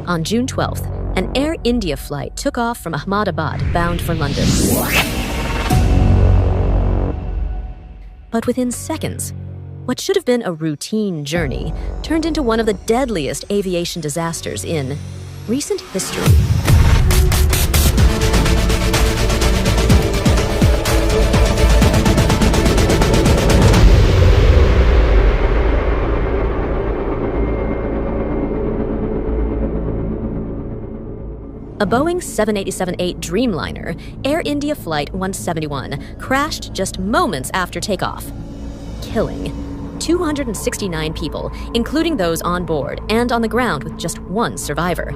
On June 12th, an Air India flight took off from Ahmedabad bound for London. But within seconds, what should have been a routine journey turned into one of the deadliest aviation disasters in recent history. A Boeing 787-8 Dreamliner, Air India Flight 171, crashed just moments after takeoff, killing 269 people, including those on board and on the ground with just one survivor.